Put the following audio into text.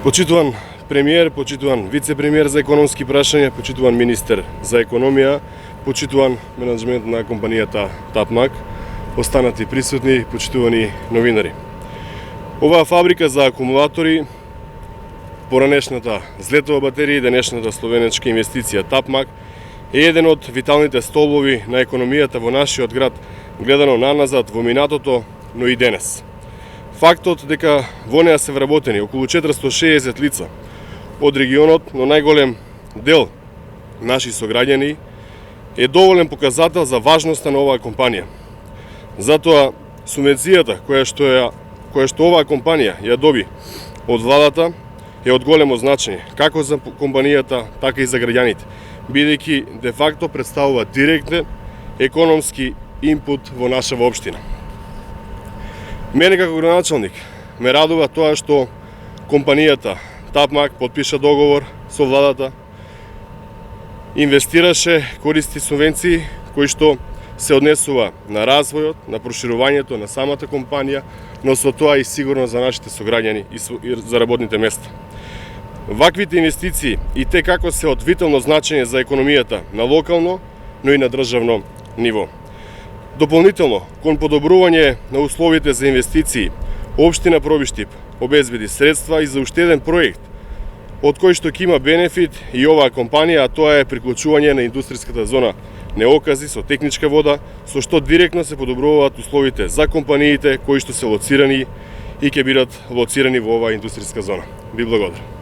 Почитуван премиер, почитуван вице-премиер за економски прашања, почитуван министер за економија, почитуван менеджмент на компанијата Тапмак, останати присутни, почитувани новинари. Оваа фабрика за акумулатори, поранешната Злетова батерија и денешната словенечка инвестиција Тапмак е еден од виталните столбови на економијата во нашиот град, гледано наназад во минатото, но и денес. Фактот дека во неа се вработени околу 460 лица од регионот, но најголем дел наши сограѓани, е доволен показател за важноста на оваа компанија. Затоа субвенцијата која што оваа компанија ја доби од владата е од големо значење, како за компанијата, така и за граѓаните, бидејќи де факто представува директен економски инпут во нашава општина. Мене како градоначалник ме радува тоа што компанијата Тапмак подпиша договор со владата, инвестираше, користи субвенции кои што се однесува на развојот, на проширувањето на самата компанија, но со тоа и сигурно за нашите сограѓани и за работните места. Ваквите инвестиции и те како се од витално значење за економијата на локално, но и на државно ниво. Дополнително, кон подобрување на условите за инвестиции, Општина Пробиштип обезбеди средства и за уште еден проект, од кој што ќе има бенефит и оваа компанија, а тоа е приклучување на индустријската зона Неокази со техничка вода, со што директно се подобруваат условите за компаниите кои што се лоцирани и ќе бидат лоцирани во оваа индустријска зона. Ви благодарам.